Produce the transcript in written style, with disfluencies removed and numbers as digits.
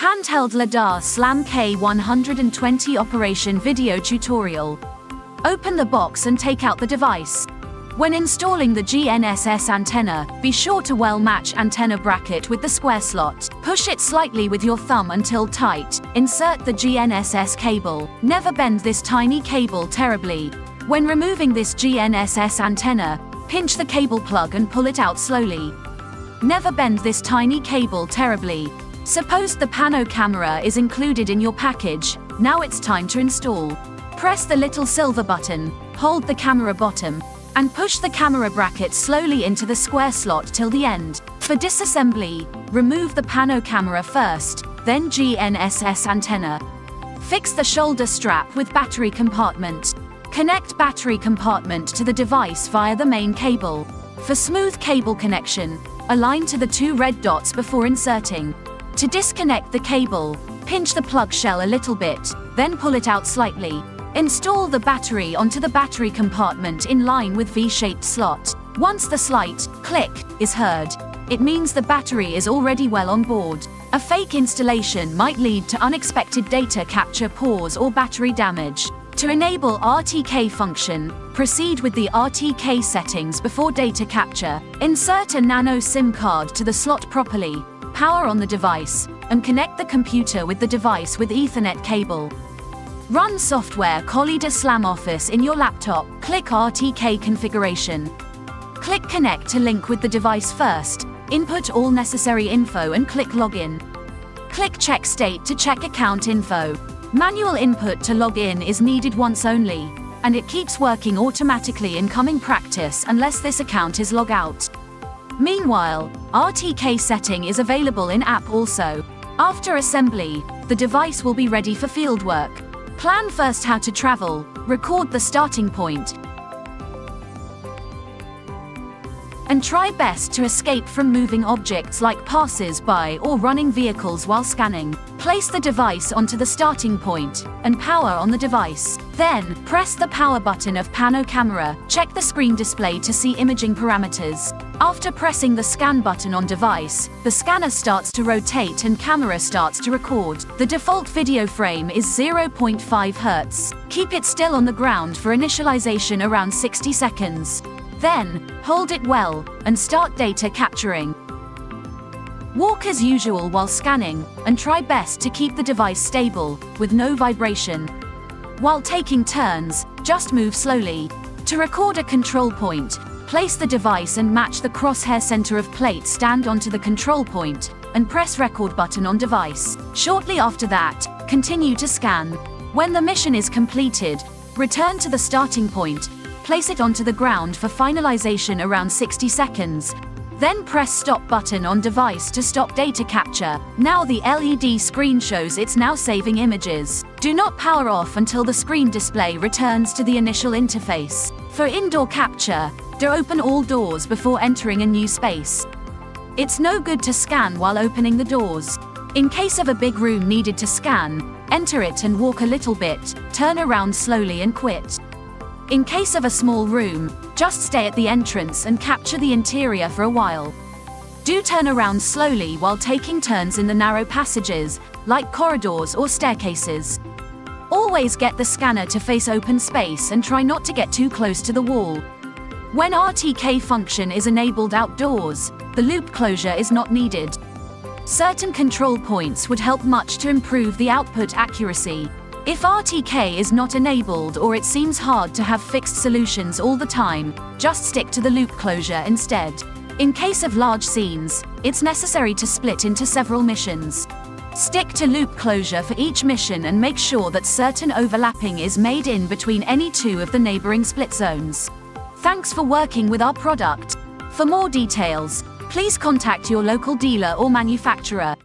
Handheld LiDAR K120 Operation video tutorial. Open the box and take out the device. When installing the GNSS antenna, be sure to well match antenna bracket with the square slot. Push it slightly with your thumb until tight. Insert the GNSS cable. Never bend this tiny cable terribly. When removing this GNSS antenna, pinch the cable plug and pull it out slowly. Never bend this tiny cable terribly. Suppose the pano camera is included in your package. Now it's time to install. Press the little silver button, hold the camera bottom, and push the camera bracket slowly into the square slot till the end. For disassembly, remove the pano camera first, then GNSS antenna. Fix the shoulder strap with battery compartment. Connect battery compartment to the device via the main cable. For smooth cable connection, align to the two red dots before inserting. To disconnect the cable, pinch the plug shell a little bit, then pull it out slightly. Install the battery onto the battery compartment in line with V-shaped slot. Once the slight click is heard, it means the battery is already well on board. A fake installation might lead to unexpected data capture pause or battery damage. To enable RTK function, proceed with the RTK settings before data capture. Insert a nano SIM card to the slot properly, power on the device, and connect the computer with the device with Ethernet cable. Run software Kolida Office in your laptop. Click RTK configuration. Click connect to link with the device first. Input all necessary info and click login. Click check state to check account info. Manual input to log in is needed once only, and it keeps working automatically in coming practice unless this account is log out. Meanwhile, RTK setting is available in app also. After assembly, the device will be ready for fieldwork. Plan first how to travel, record the starting point, and try best to escape from moving objects like passers-by or running vehicles while scanning. Place the device onto the starting point, and power on the device. Then, press the power button of pano camera. Check the screen display to see imaging parameters. After pressing the scan button on device, the scanner starts to rotate and camera starts to record. The default video frame is 0.5 Hz. Keep it still on the ground for initialization around 60 seconds. Then, hold it well, and start data capturing. Walk as usual while scanning, and try best to keep the device stable, with no vibration. While taking turns, just move slowly. To record a control point, place the device and match the crosshair center of plate stand onto the control point, and press record button on device. Shortly after that, continue to scan. When the mission is completed, return to the starting point. Place it onto the ground for finalization around 60 seconds. Then press stop button on device to stop data capture. Now the LED screen shows it's now saving images. Do not power off until the screen display returns to the initial interface. For indoor capture, open all doors before entering a new space. It's no good to scan while opening the doors. In case of a big room needed to scan, enter it and walk a little bit, turn around slowly and quit. In case of a small room, just stay at the entrance and capture the interior for a while. Do turn around slowly while taking turns in the narrow passages, like corridors or staircases. Always get the scanner to face open space and try not to get too close to the wall. When RTK function is enabled outdoors, the loop closure is not needed. Certain control points would help much to improve the output accuracy. If RTK is not enabled or it seems hard to have fixed solutions all the time, just stick to the loop closure instead. In case of large scenes, it's necessary to split into several missions. Stick to loop closure for each mission and make sure that certain overlapping is made in between any two of the neighboring split zones. Thanks for working with our product. For more details, please contact your local dealer or manufacturer.